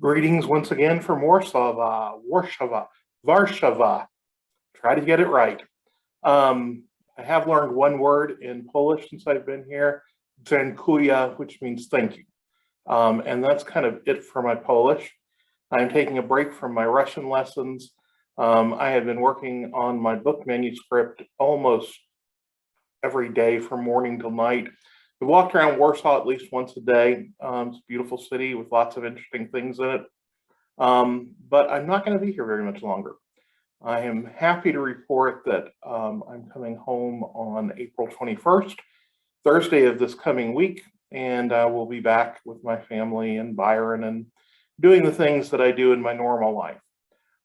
Greetings once again from Warsaw, Warsaw. Try to get it right. I have learned one word in Polish since I've been here, dziękuję, which means thank you. And that's kind of it for my Polish. I'm taking a break from my Russian lessons. I have been working on my book manuscript almost every day from morning till night. We walked around Warsaw at least once a day. It's a beautiful city with lots of interesting things in it. But I'm not going to be here very much longer. I am happy to report that I'm coming home on April 21st, Thursday of this coming week, and I will be back with my family in Byron and doing the things that I do in my normal life.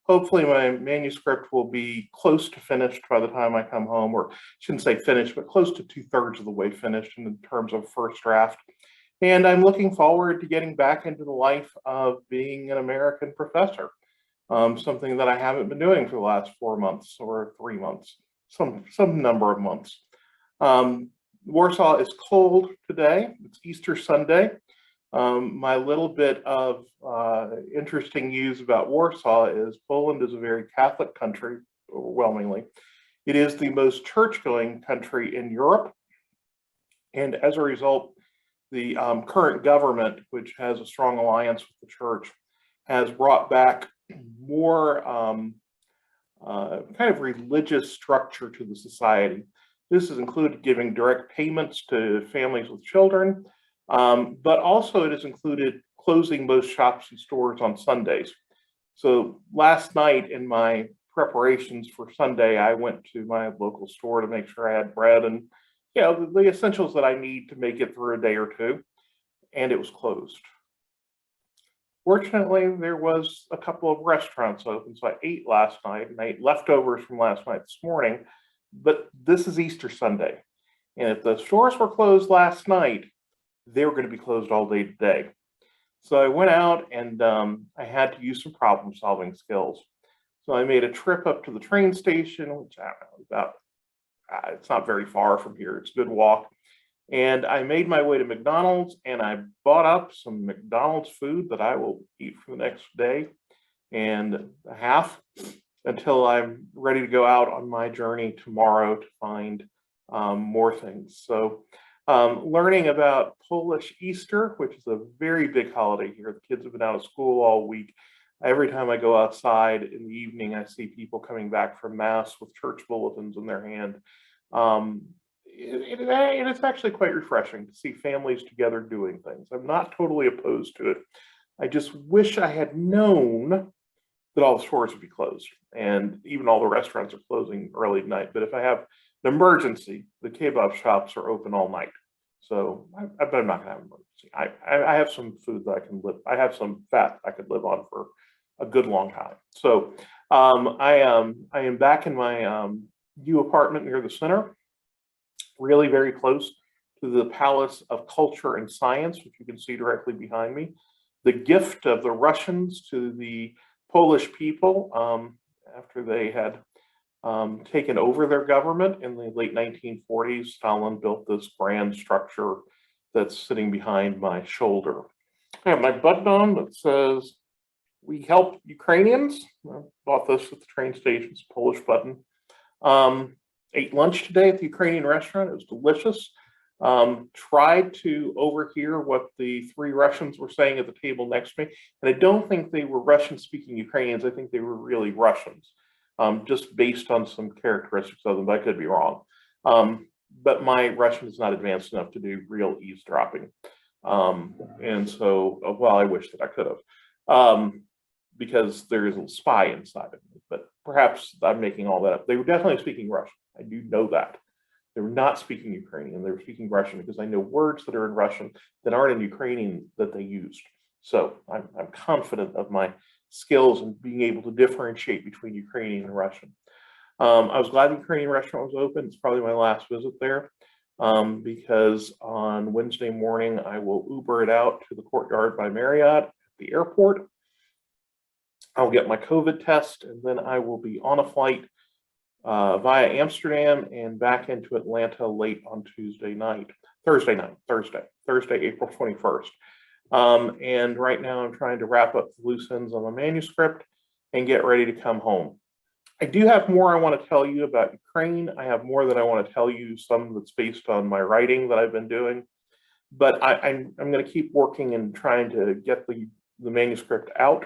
Hopefully my manuscript will be close to finished by the time I come home, or I shouldn't say finished, but close to 2/3 of the way finished in terms of first draft. And I'm looking forward to getting back into the life of being an American professor, something that I haven't been doing for the last 4 months or 3 months, some number of months. Warsaw is cold today. It's Easter Sunday. My little bit of interesting news about Warsaw is Poland is a very Catholic country, overwhelmingly. It is the most church-going country in Europe. And as a result, the current government, which has a strong alliance with the church, has brought back more kind of religious structure to the society. This has included giving direct payments to families with children, but also it has included closing most shops and stores on Sundays. So last night in my preparations for Sunday, I went to my local store to make sure I had bread and the essentials that I need to make it through a day or two, and it was closed. Fortunately, there was a couple of restaurants open, so I ate last night, and I ate leftovers from last night this morning, but this is Easter Sunday, and if the stores were closed last night, they were going to be closed all day today. So I went out and I had to use some problem-solving skills. So I made a trip up to the train station, which I don't know, about it's not very far from here. It's a good walk. And I made my way to McDonald's and I bought up some McDonald's food that I will eat for the next day and a half until I'm ready to go out on my journey tomorrow to find more things. So learning about Polish Easter, which is a very big holiday here. The kids have been out of school all week. Every time I go outside in the evening, I see people coming back from Mass with church bulletins in their hand. It's actually quite refreshing to see families together doing things. I'm not totally opposed to it. I just wish I had known that all the stores would be closed and even all the restaurants are closing early tonight. But if I have an emergency, the kebab shops are open all night. So but I'm not gonna have an emergency. I have some food that I can live. I have some fat I could live on for a good long time. So I am back in my new apartment near the center, really very close to the Palace of Culture and Science, which you can see directly behind me. The gift of the Russians to the Polish people after they had taken over their government in the late 1940s. Stalin built this grand structure that's sitting behind my shoulder. I have my button on that says, "We help Ukrainians." I bought this at the train station, it's a Polish button. Ate lunch today at the Ukrainian restaurant, it was delicious. Tried to overhear what the 3 Russians were saying at the table next to me, and I don't think they were Russian-speaking Ukrainians, I think they were really Russians. Just based on some characteristics of them, but I could be wrong. But my Russian is not advanced enough to do real eavesdropping. And so, well, I wish that I could have, because there is a spy inside of me, but perhaps I'm making all that up. They were definitely speaking Russian. I do know that. They were not speaking Ukrainian, they were speaking Russian because I know words that are in Russian that aren't in Ukrainian that they used. So I'm confident of my skills and being able to differentiate between Ukrainian and Russian. I was glad the Ukrainian restaurant was open. It's probably my last visit there because on Wednesday morning, I will Uber it out to the Courtyard by Marriott at the airport. I'll get my COVID test and then I will be on a flight via Amsterdam and back into Atlanta late on Thursday, April 21st. And right now I'm trying to wrap up the loose ends on the manuscript and get ready to come home. I do have more I want to tell you about Ukraine. I have more that I want to tell you, some that's based on my writing that I've been doing. But I'm going to keep working and trying to get the manuscript out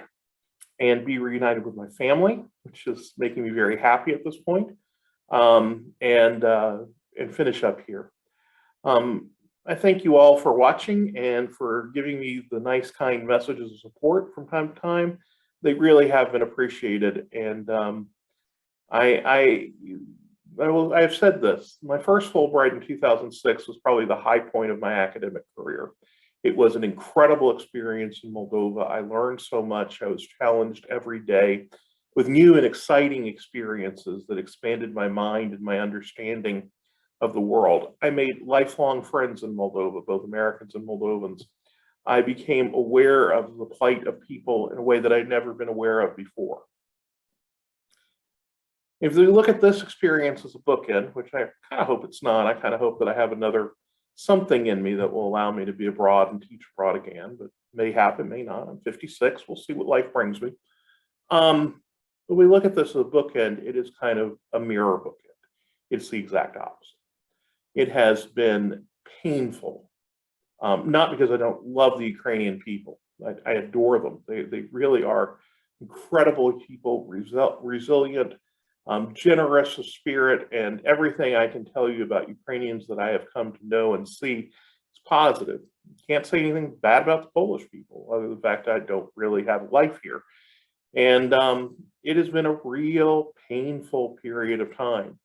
and be reunited with my family, which is making me very happy at this point, and finish up here. I thank you all for watching and for giving me the nice, kind messages of support from time to time. They really have been appreciated, and I've said this. My first Fulbright in 2006 was probably the high point of my academic career. It was an incredible experience in Moldova. I learned so much. I was challenged every day with new and exciting experiences that expanded my mind and my understanding of the world. I made lifelong friends in Moldova, both Americans and Moldovans. I became aware of the plight of people in a way that I'd never been aware of before. If we look at this experience as a bookend, which I kind of hope it's not, I kind of hope that I have another something in me that will allow me to be abroad and teach abroad again, but may happen, may not. I'm 56, we'll see what life brings me. When we look at this as a bookend, it is kind of a mirror bookend. It's the exact opposite. It has been painful, not because I don't love the Ukrainian people. I adore them. They really are incredible people, resilient, generous of spirit, and everything I can tell you about Ukrainians that I have come to know and see is positive. Can't say anything bad about the Polish people, other than the fact I don't really have a life here. And it has been a real painful period of time.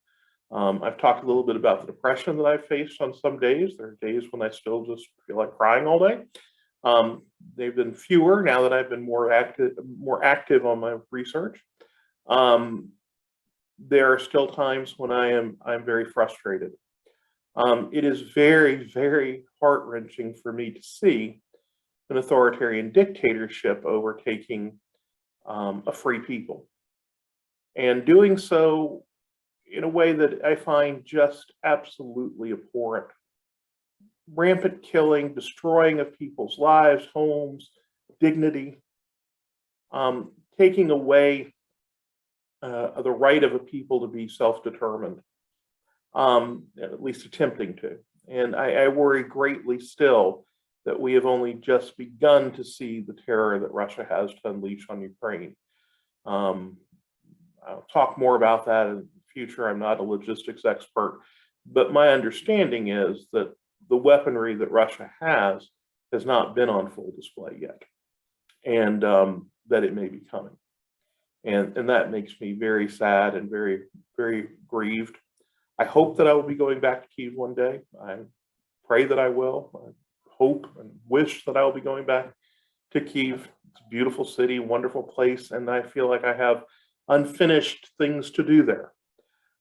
I've talked a little bit about the depression that I've faced on some days. There are days when I still just feel like crying all day. They've been fewer now that I've been more active on my research. There are still times when I'm very frustrated. It is very, very heart-wrenching for me to see an authoritarian dictatorship overtaking a free people, and doing so in a way that I find just absolutely abhorrent. Rampant killing, destroying of people's lives, homes, dignity, taking away the right of a people to be self-determined, at least attempting to. And I worry greatly still that we have only just begun to see the terror that Russia has to unleash on Ukraine. I'll talk more about that in the future. I'm not a logistics expert, but my understanding is that the weaponry that Russia has not been on full display yet, and that it may be coming. And that makes me very sad and very, very grieved. I hope that I will be going back to Kyiv one day. I pray that I will. I hope and wish that I will be going back to Kyiv. It's a beautiful city, wonderful place, and I feel like I have unfinished things to do there.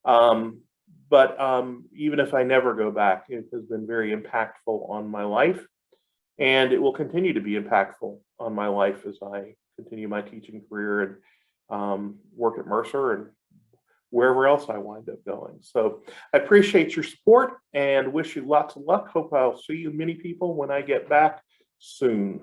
But even if I never go back, it has been very impactful on my life, and it will continue to be impactful on my life as I continue my teaching career and work at Mercer and wherever else I wind up going. So I appreciate your support and wish you lots of luck. Hope I'll see you, many people, when I get back soon.